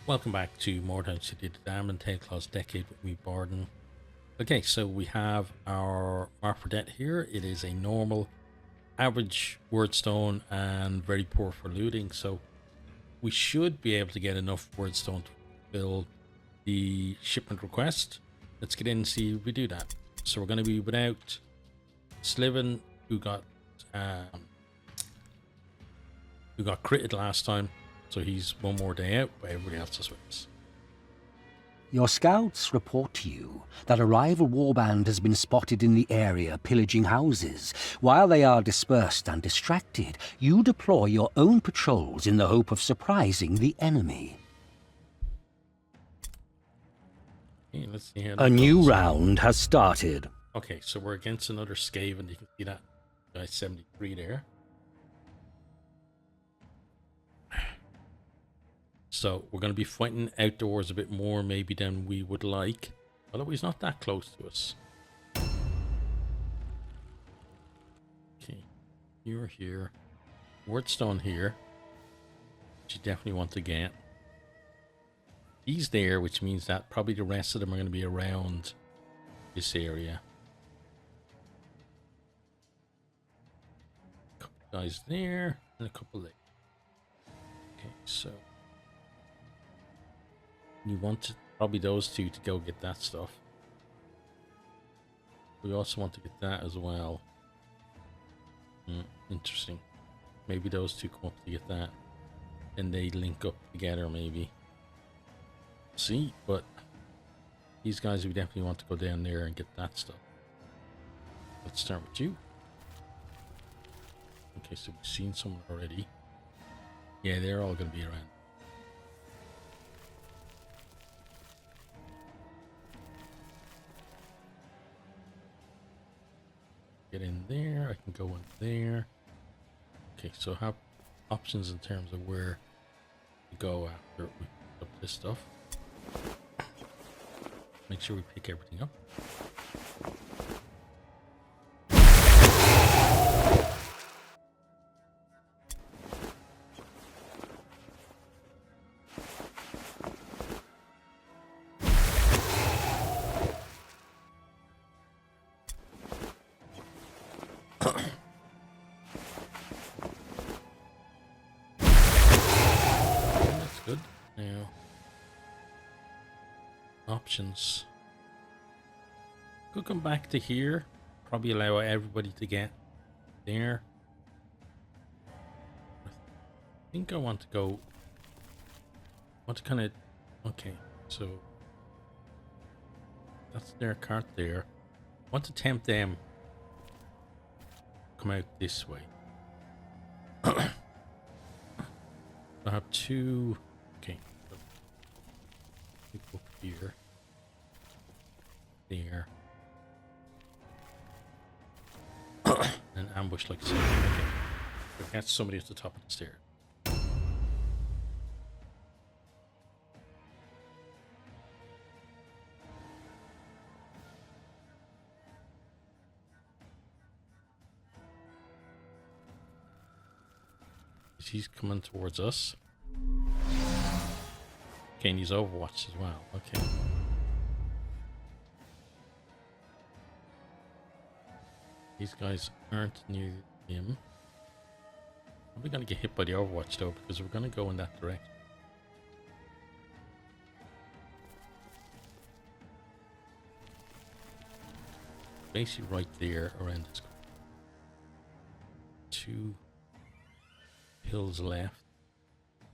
Welcome back to Mordheim City of the Damned and Tailclaw's Decade with me, Bardon. Okay, so we have our mark for debt here. It is a normal, average wordstone and very poor for looting. So we should be able to get enough wordstone to fill the shipment request. Let's get in and see if we do that. So we're going to be without Sliven, who got critted last time. So he's one more day out, but everybody else is with us. Your scouts report to you that a rival warband has been spotted in the area pillaging houses. While they are dispersed and distracted, you deploy your own patrols in the hope of surprising the enemy. Okay, let's see how A new round has started. Okay, so we're against another Skaven. You can see that guy 73 there. So we're going to be fighting outdoors a bit more maybe than we would like. Although he's not that close to us. Okay, you're here. Wordstone here. Which you definitely want to get. He's there, which means that probably the rest of them are going to be around this area. A couple guys there and a couple there. Okay, so you want probably those two to go get that stuff. We also want to get that as well. Interesting. Maybe those two come up to get that. And they link up together maybe. See, but these guys we definitely want to go down there and get that stuff. Let's start with you. Okay, so we've seen someone already. Yeah, they're all going to be around. Get in there. I can go in there. Okay, so have options in terms of where to go after we pick up this stuff. Make sure we pick everything up. Options. Could come back to here. Probably allow everybody to get there. I think I want to go. Want to kind of. Okay, so that's their cart there. Want to tempt them. Come out this way. I have two. Okay. Up here. There. And ambush like so. Okay. We've got somebody at the top of the stairs. He's coming towards us. Okay, and he's Overwatch as well. Okay. These guys aren't near him. Probably going to get hit by the Overwatch though, because we're going to go in that direction. Basically right there around this corner. 2 pills left. I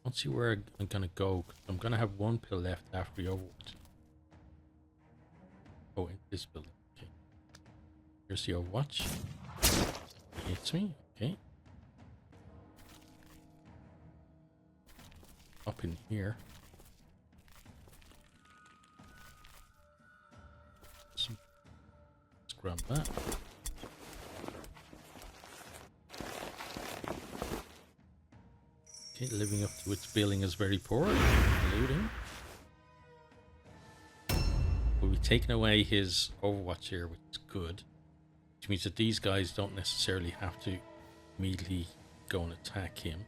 don't see where I'm going to go. I'm going to have 1 pill left after the Overwatch. Oh, in this building. Okay. Here's the Overwatch. Hits me. Okay. Up in here. Let's grab that. Okay, living up to its billing is very poor. Looting. We'll be taking away his Overwatch here, which is good. Which means that these guys don't necessarily have to immediately go and attack him.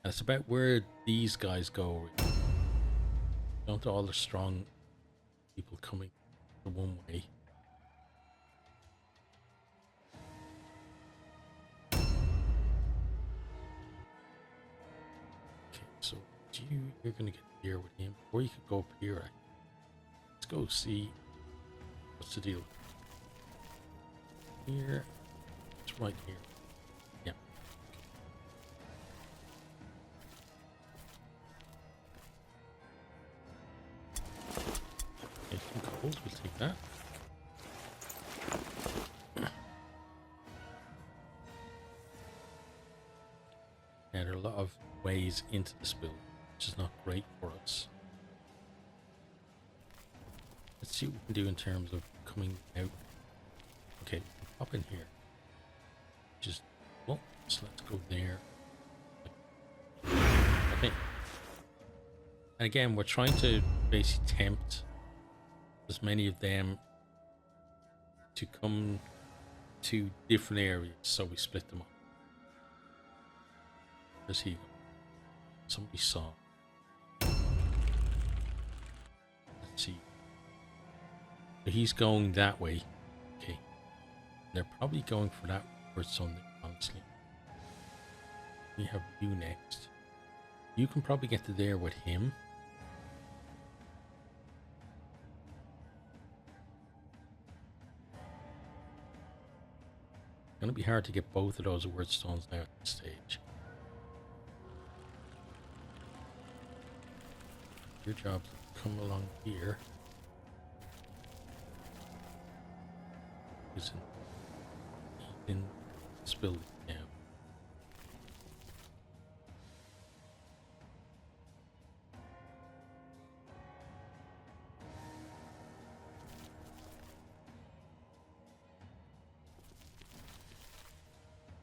And it's about where these guys go. Don't all the strong people coming the one way. Okay, so you're gonna get here with him, or you could go up here. Let's go see what's the deal. Here, it's right here. Yeah. Okay, some gold, we'll take that. Yeah, there are a lot of ways into this build, which is not great for us. Let's see what we can do in terms of coming out. Okay, hop in here. Just, well, so let's go there. Okay. And again, we're trying to basically tempt as many of them to come to different areas, so we split them up. Where's he going? Somebody saw. Let's see. So he's going that way. Okay. They're probably going for that Warpstone, honestly. We have you next. You can probably get to there with him. It's gonna be hard to get both of those Warpstones now at this stage. Your job is to come along here. Who's in this building now?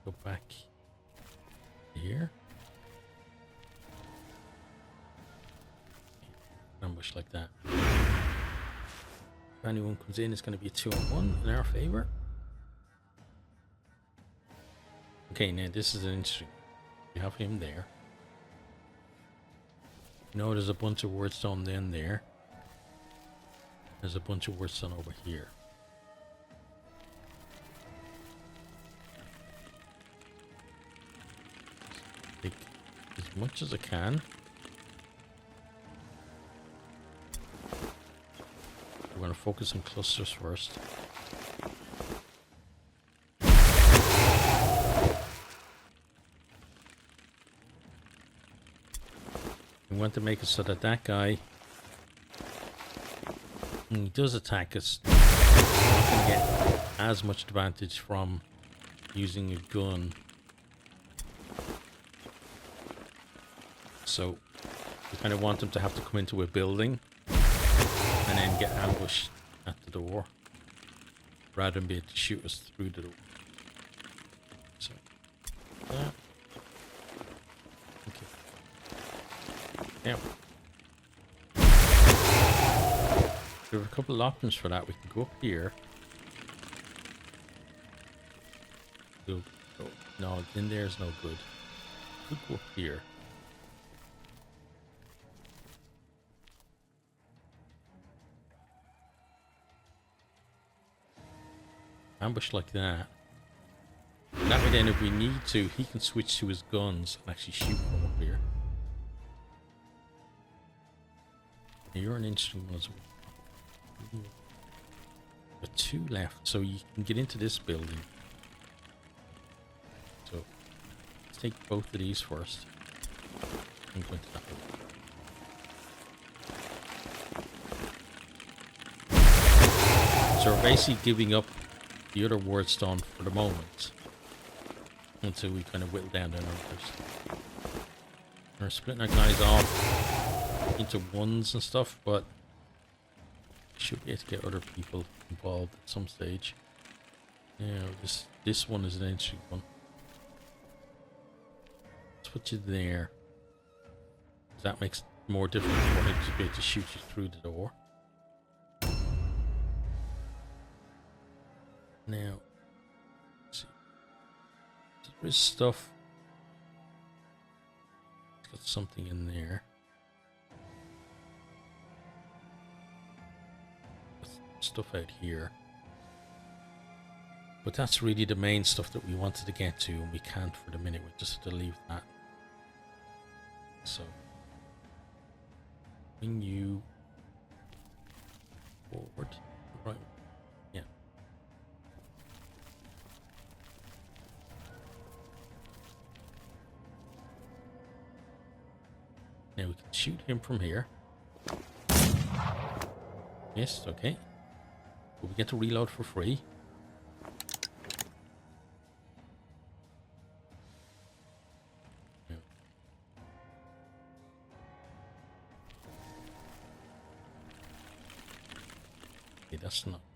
Go back here. Ambush like that. If anyone comes in, it's going to be a 2-on-1 in our favor. Okay, now this is an interesting. You have him there. You know, there's a bunch of Warpstone then there. There's a bunch of Warpstone over here. Take as much as I can. We're going to focus on clusters first. We want to make it so that that guy, when he does attack us, he's not going to get as much advantage from using a gun. So we kind of want him to have to come into a building and then get ambushed at the door, rather than be able to shoot us through the door. So, that. Okay. Now, we have a couple of options for that. We can go up here. Oh, no, in there is no good. We could go up here. Ambush like that. And that way then, if we need to, he can switch to his guns and actually shoot from up here. Now you're an interesting one as well. Got 2 left, so you can get into this building. So let's take both of these first. And go into that building. So we're basically giving up the other Warpstone for the moment until we kind of whittle down their numbers. We're splitting our guys off into ones and stuff, but should be able to get other people involved at some stage. Yeah, this one is an interesting one. Let's put you there. That makes it more difficult for him to be able to shoot you through the door. Now, let's see. There is stuff. put something in there. Put stuff out here. But that's really the main stuff that we wanted to get to, and we can't for the minute. We just have to leave that. So, bring you forward. Right. Yeah. Now we can shoot him from here. Yes, okay. But we get to reload for free.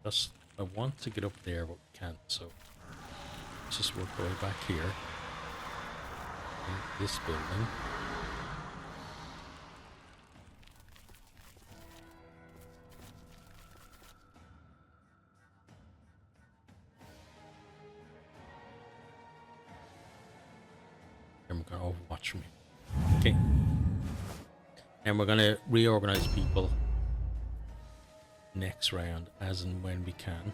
That's I want to get up there, but we can't, so let's just work our way back here in this building. And we're gonna overwatch me. Okay. And we're gonna reorganize people next round as and when we can.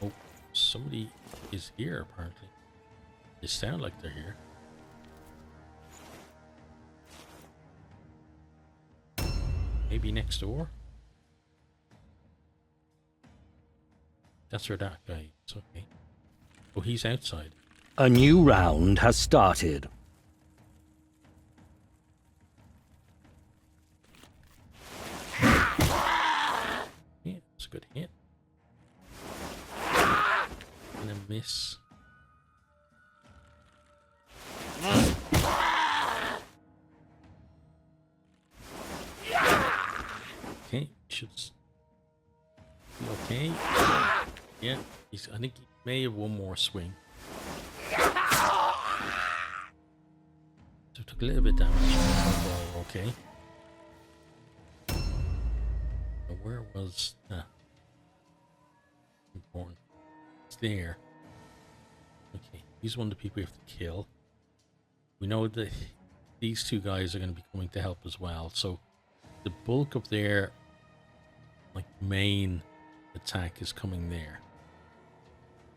Oh, somebody is here apparently. They sound like they're here. Maybe next door? That's where that guy is, okay. Oh, he's outside. A new round has started. It's a good hit. And a miss. Okay, should be okay. Yeah, I think he may have one more swing. So took a little bit damage. Overall, okay. Where was that? Important. It's there. Okay, he's one of the people we have to kill. We know that these two guys are going to be coming to help as well. So the bulk of their main attack is coming there.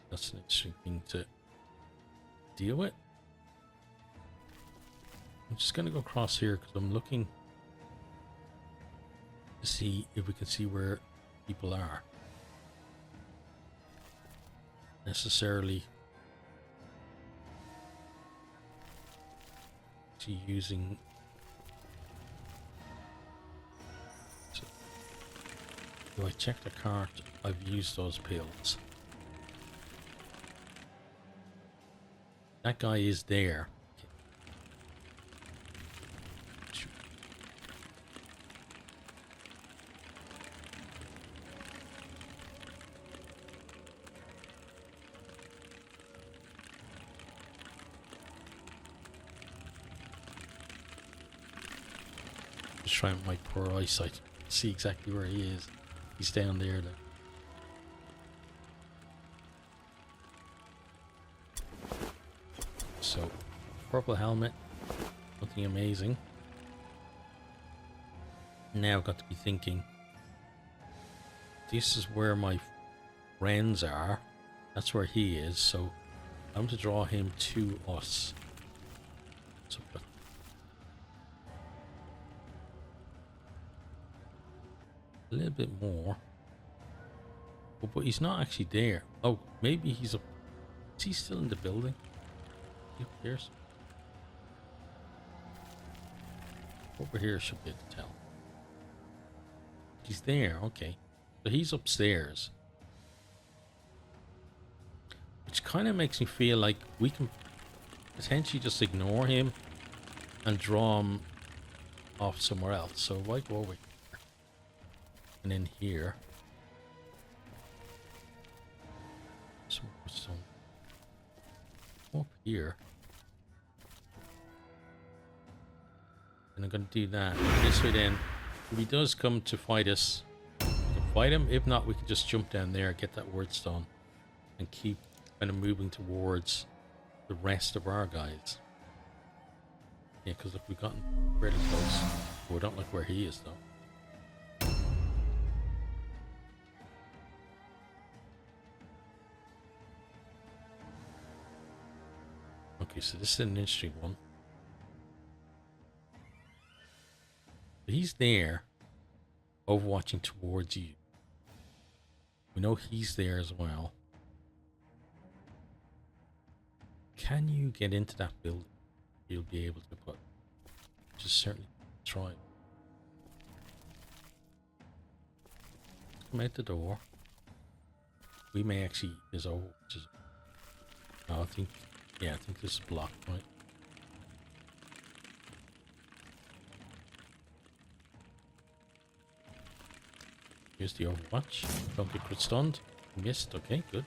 That's an interesting thing to deal with. I'm just going to go across here because I'm looking to see if we can see where people are. Necessarily using so, do I check the cart? I've used those pills. That guy is there. Trying my poor eyesight to see exactly where he is. He's down there then. So, purple helmet, nothing amazing. Now I've got to be thinking, this is where my friends are. That's where he is, so I'm to draw him to us. So a little bit more. But he's not actually there. Oh, maybe he's up. Is he still in the building? Up here. Over here should be able to tell. He's there, okay. So he's upstairs. Which kind of makes me feel like we can potentially just ignore him and draw him off somewhere else. So if I go over here and in here, some up here, and I'm going to do that this way. Then if he does come to fight us, we can fight him. If not, we can just jump down there, get that Warpstone, and keep kind of moving towards the rest of our guys. Yeah, because if we've gotten really close, we don't like where he is though. Okay, so this is an interesting one. He's there, overwatching towards you. We know he's there as well. Can you get into that building? You'll be able to, but just certainly try. Come out the door. We may actually is over. No, I think, yeah, I think this is blocked, right? Here's the overwatch. Don't get crit stunned. Missed. Okay, good.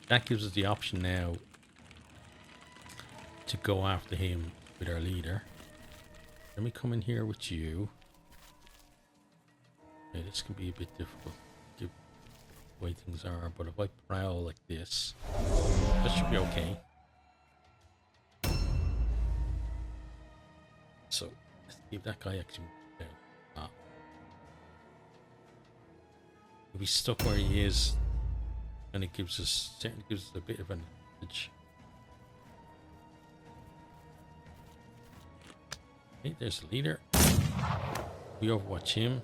That gives us the option now to go after him with our leader. Let me come in here with you. Okay, this can be a bit difficult, given the way things are, but if I prowl like this, that should be okay. So, let's see if that guy actually moves down. Ah. If he's stuck where he is, and it certainly gives us a bit of an advantage. Okay, there's the leader. We overwatch him.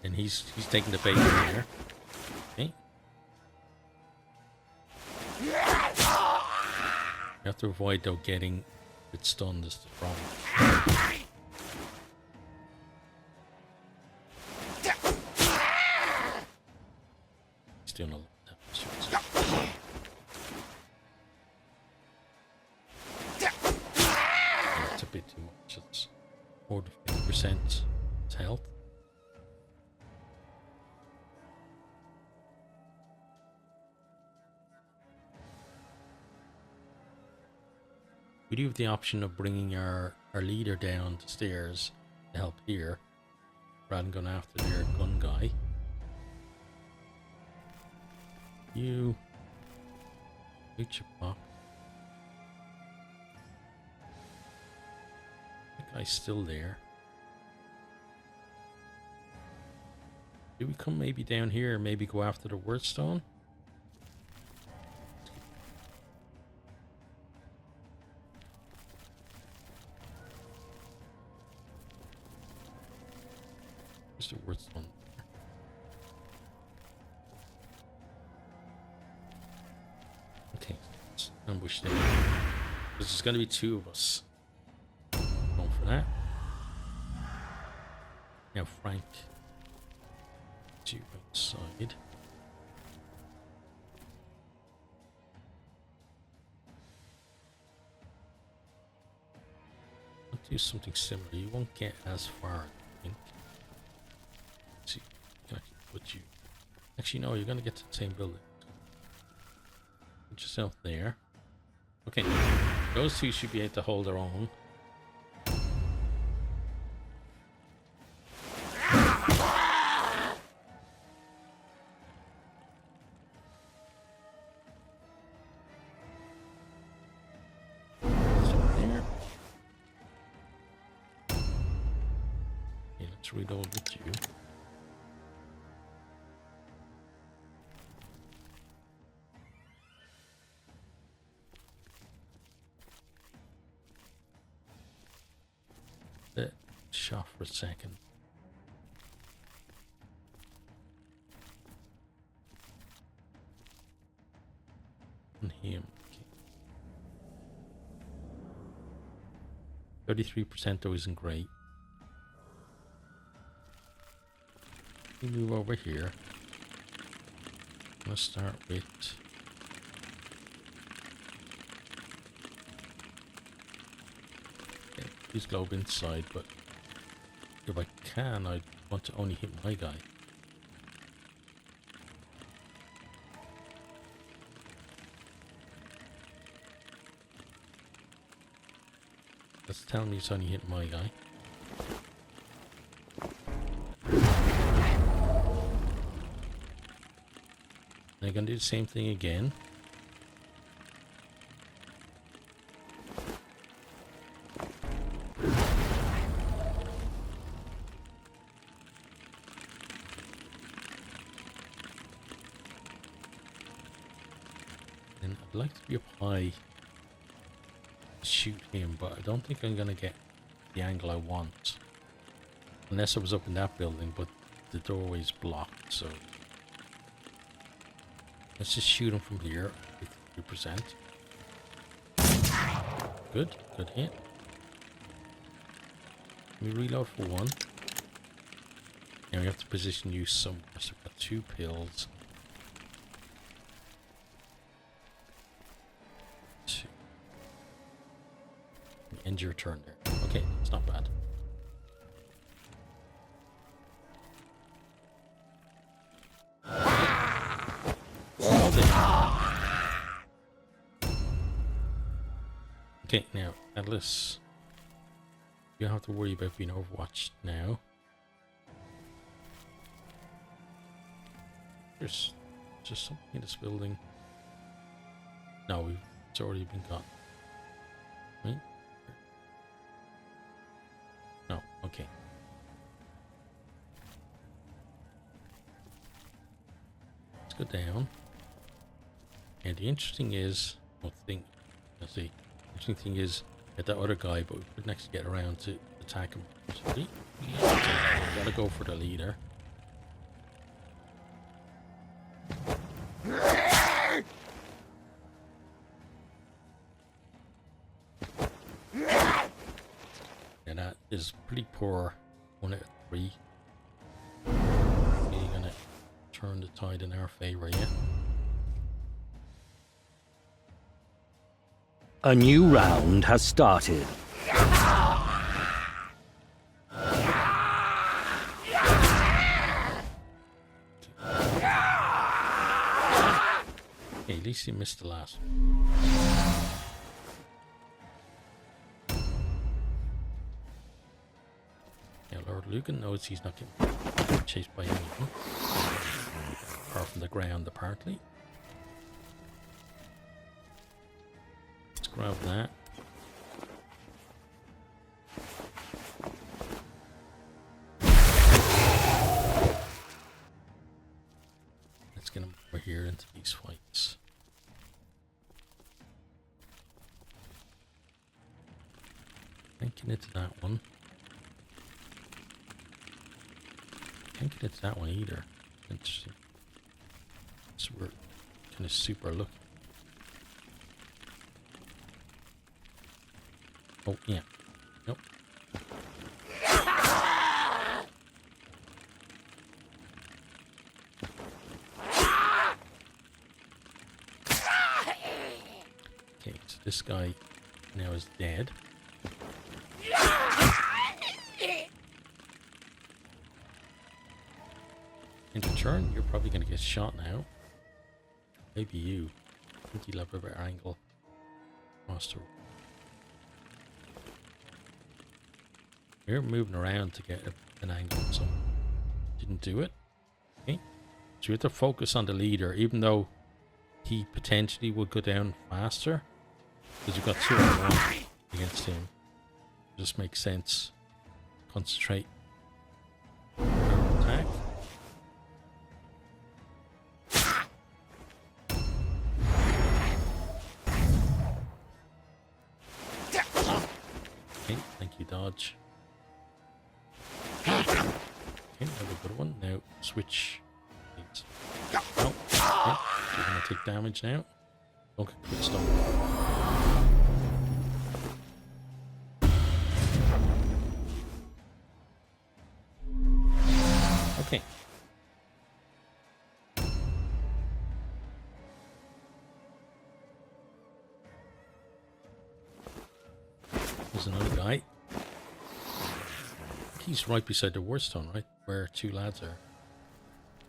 And he's taking the bait here. Okay. You have to avoid though getting it stunned is the problem. He's doing a lot of damage. That's a bit too much. It's more than 50% health. We do have the option of bringing our leader down the stairs to help here, rather than going after their gun guy. You reach your pop. That guy's still there. Do we come maybe down here and maybe go after the Warpstone? Where's the Warpstone? Okay, let's ambush them. There's going to be two of us. Going for that. Now Frank, to outside. I'll do something similar. You won't get as far, I think. Let's see, can I put you? Actually, no. You're going to get to the same building. Put yourself there. Okay, those two should be able to hold their own. Let's reload with you. Shot for a second. On him. Okay. 33% though isn't great. We move over here. Let's start with please globe inside, but if I can, I want to only hit my guy. Let's tell me it's only hit my guy. They're going to do the same thing again. And I'd like to be up high to shoot him, but I don't think I'm going to get the angle I want. Unless I was up in that building, but the doorway's blocked, so... Let's just shoot him from here, 52%. Good hit. Let me reload for one. Now we have to position you somewhere, so we've got 2 pills. 2. End your turn there. Okay, it's not bad. Okay, now, Atlas, you don't have to worry about being overwatched now. There's just something in this building. No, it's already been got. Right? No, okay. Let's go down. And the interesting is, let's see. The interesting thing is that other guy, but we couldn't actually get around to attack him. So we gotta go for the leader. And that is pretty poor. 1 out of 3. Really gonna turn the tide in our favor, yeah. A new round has started. Hey, at least you missed the last. Now Lord Lucan knows he's not getting chased by anything. Apart from the ground, apparently. Let's grab that. Let's get him over here into these fights. Can't get into that one. Can't get into that one either. Interesting. So we're kind of super looking. Oh, yeah. Nope. Okay, so this guy now is dead. Into turn, you're probably going to get shot now. Maybe you. I think you'll have a better angle. Master. You're moving around to get an angle, so didn't do it. Okay, so we have to focus on the leader, even though he potentially would go down faster, because you've got 2 on 1 against him. It just makes sense. Concentrate. Attack. Okay, thank you, dodge. Okay, another good one. Now switch. No. Okay, so you're gonna take damage now. Don't get quick stop. Okay. There's another guy. He's right beside the Warpstone, right? Where 2 lads are.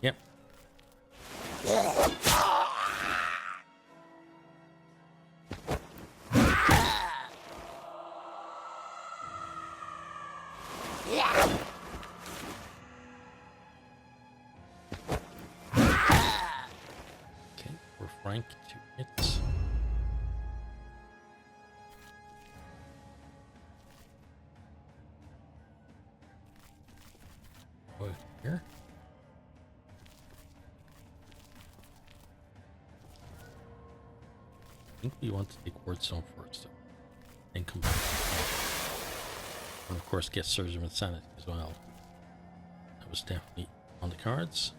Yep. Frank, 2 hits. Go here. I think we want to take Warpstone first, then come back. And of course, get Surge of Insanity as well. That was definitely on the cards.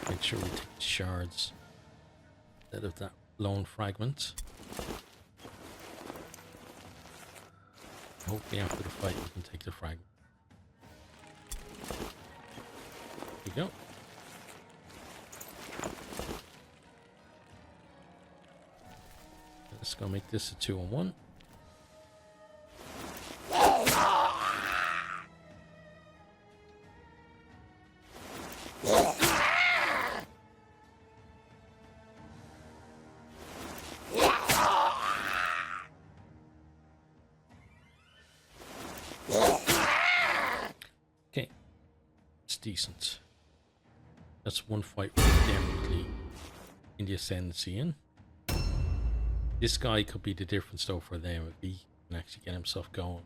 Make sure we take the shards instead of that lone fragment. Hopefully after the fight we can take the fragment. Here we go. Let's go make this a 2-on-1. Okay, it's decent. That's one fight we're definitely in the ascendancy in. This guy could be the difference though for them if he can actually get himself going.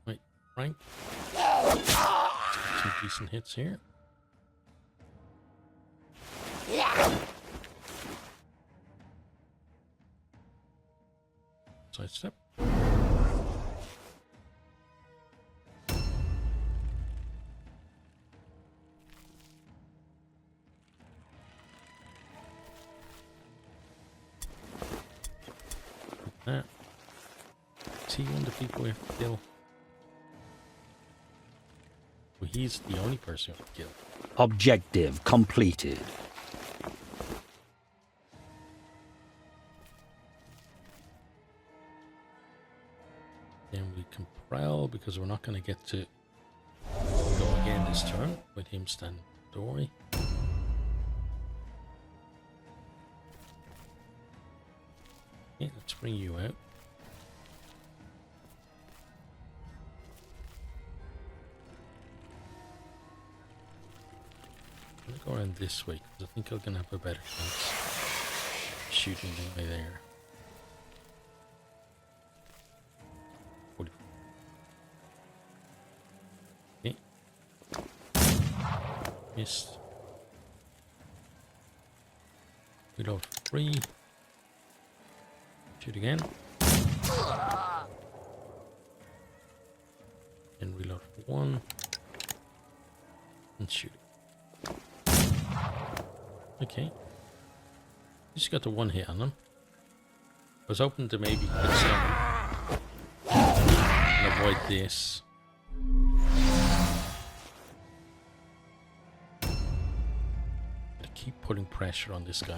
Right, Frank. Some decent hits here. Sidestep. That. Is he one of the people we have to kill? Well, he's the only person we have to kill. Objective completed. Then we can prowl because we're not going to get to go again this turn with him standing in the doorway. Okay, let's bring you out. I'm going to go around this way because I think I'm going to have a better chance of shooting the guy there. Okay. Missed. Reload 3. Shoot again. And reload 1. And shoot. Okay. Just got the 1 hit on them. I was hoping to maybe get some and avoid this. I keep putting pressure on this guy.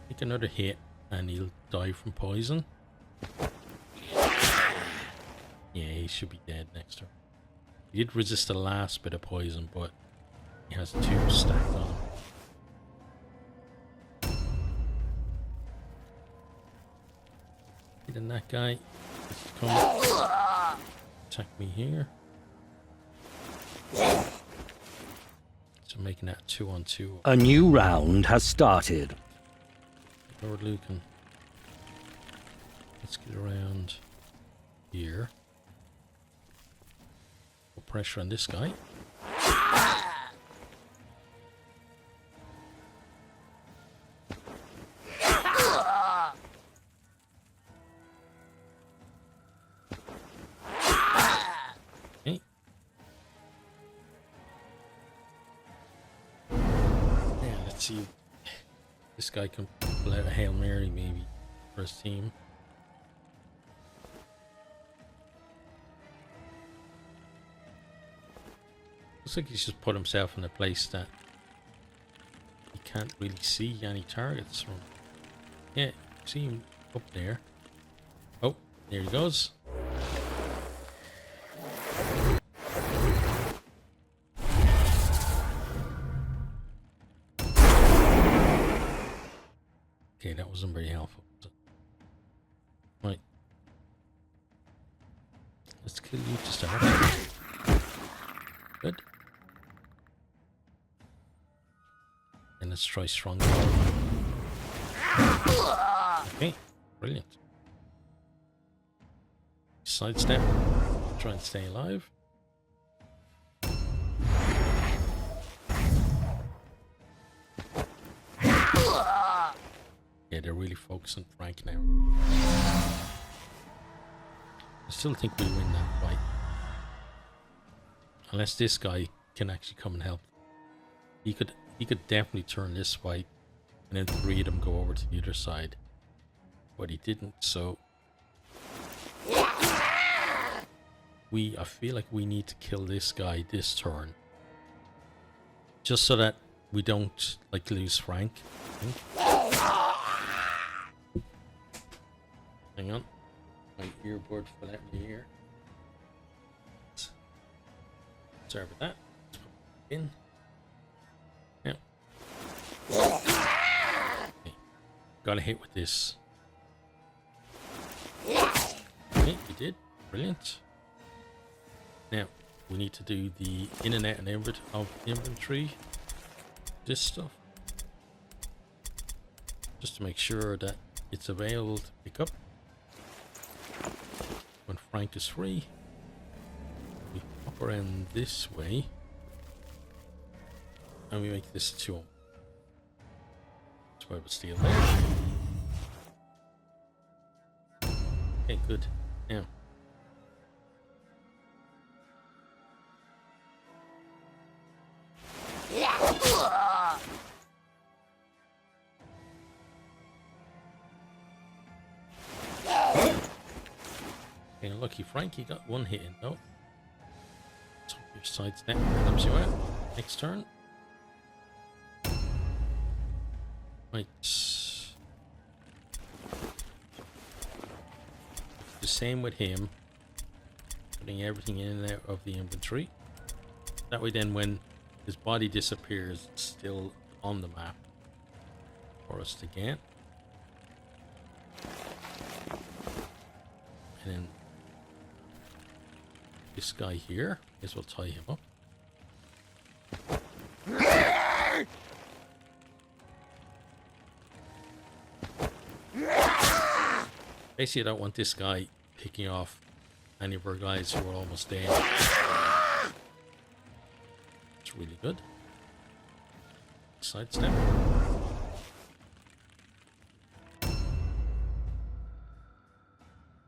Take another hit and he'll die from poison. Yeah, he should be dead next turn. He did resist the last bit of poison, but he has 2 stacked on. Hitting that guy. Come attack me here. So making that 2-on-2. A new round has started. Lord Lucan. Let's get around here. Put pressure on this guy. Okay. Yeah, let's see. This guy can pull out a Hail Mary maybe for his team. Looks like he's just put himself in a place that can't really see any targets from. Yeah, see him up there. Oh, there he goes. Okay, that wasn't very helpful. Right. Let's kill you to start. Good. And let's try stronger. Okay, brilliant. Sidestep. Try and stay alive. Yeah, they're really focused on Frank now. I still think we win that fight. Unless this guy can actually come and help. He could definitely turn this fight and then 3 of them go over to the other side. But he didn't, so I feel like we need to kill this guy this turn. Just so that we don't like lose Frank, I think. Hang on. My earbud fell out in the ear. Sorry about that. Let's put it in. Yeah. Okay. Got a hit with this. Okay, we did. Brilliant. Now, we need to do the in and out and of inventory. This stuff. Just to make sure that it's available to pick up. When Frank is free, we pop around this way and we make this 2. That's why we'll steal there. Okay, good. Now, okay, lucky Frankie got 1 hit in though. Top your sidestep helps you out. Next turn. Right. The same with him. Putting everything in and out of the inventory. That way then when his body disappears, it's still on the map for us to get. And then this guy here is we'll tie him up. Basically, I don't want this guy picking off any of our guys who are almost dead. It's really good. Sidestep.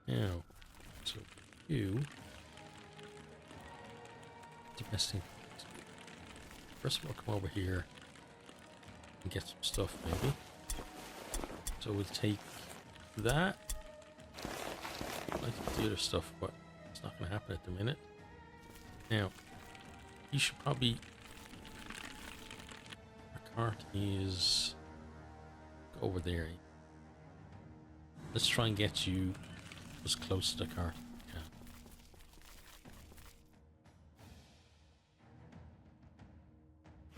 Now, so you. The best thing. First of all, come over here and get some stuff, maybe. So we'll take that. I like the other stuff, but it's not going to happen at the minute. Now, you should probably. Our cart is over there. Let's try and get you as close to the cart as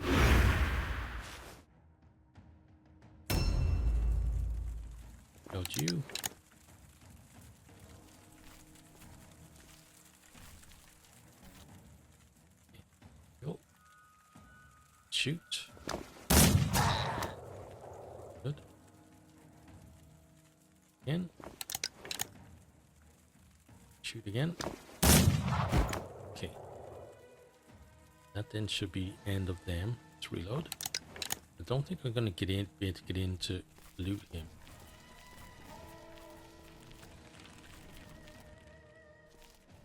we can. Got you. Go. Shoot. Good. Again. Shoot again. Okay. That then should be end of them. Let's reload. I don't think I'm gonna be able to get in to loot him.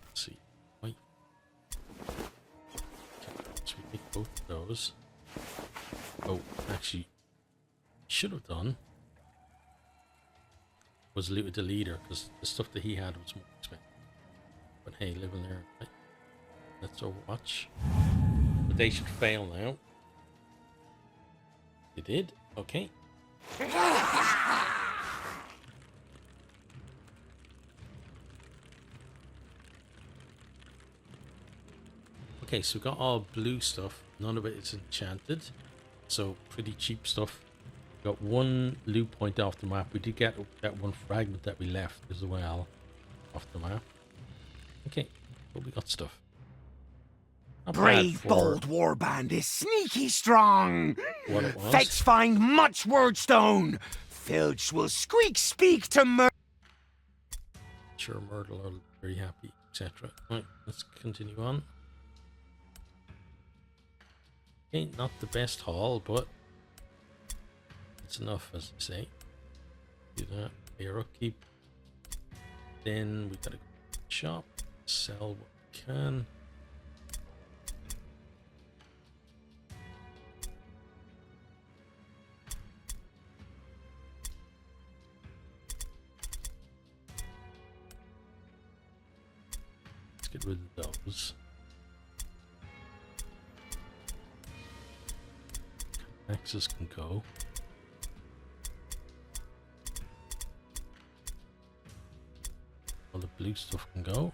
Let's see. Wait. Okay, so we take both of those. Oh, actually, should have done was looted the leader because the stuff that he had was more expensive. But hey, live and learn. Right? Let's overwatch. But they should fail now. You did? Okay. Okay, so we've got all blue stuff. None of it is enchanted. So pretty cheap stuff. Got one loot point off the map. We did get that one fragment that we left as well off the map. Okay, but we got stuff. Not Brave, bold warband is sneaky strong. What it was. Fetch find much wordstone. Filch will speak to Sure, Murderlord very happy, etc. Right, let's continue on. Okay, not the best haul, but it's enough, as I say. Do that. Pay our upkeep. Then we gotta go to the shop, sell what we can. Let's get rid of those. Axes can go. All the blue stuff can go.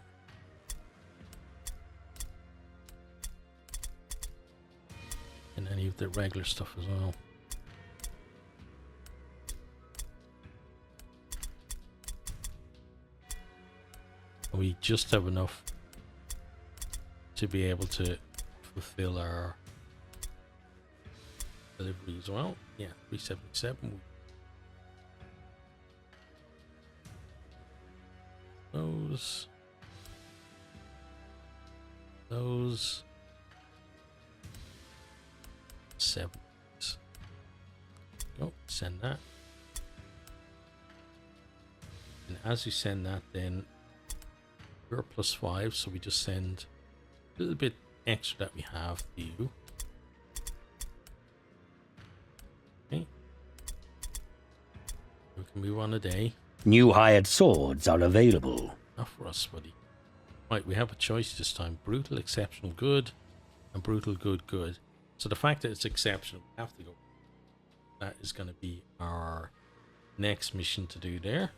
And any of the regular stuff as well. And we just have enough to be able to fulfill our delivery as well. Yeah, 377. Those 7. Go send that. And as you send that, then we're +5, so we just send a little bit extra that we have to you. Okay. We can move on a day. New hired swords are available. Not for us, buddy. Right, we have a choice this time. Brutal, exceptional, good, and brutal, good, good. So the fact that it's exceptional, we have to go. That is going to be our next mission to do there.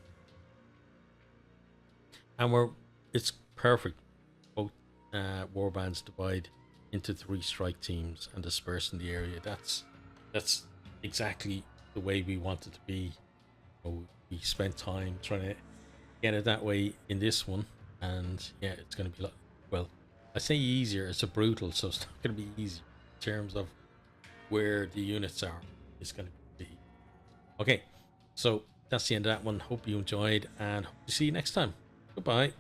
And it's perfect. Both warbands divide into 3 strike teams and disperse in the area. That's exactly the way we want it to be. We spent time trying to get it that way in this one, and yeah, it's going to be like, well, I say easier. It's a brutal, so it's not going to be easy in terms of where the units are. It's going to be okay. So that's the end of that one. Hope you enjoyed, and hope to see you next time. Goodbye.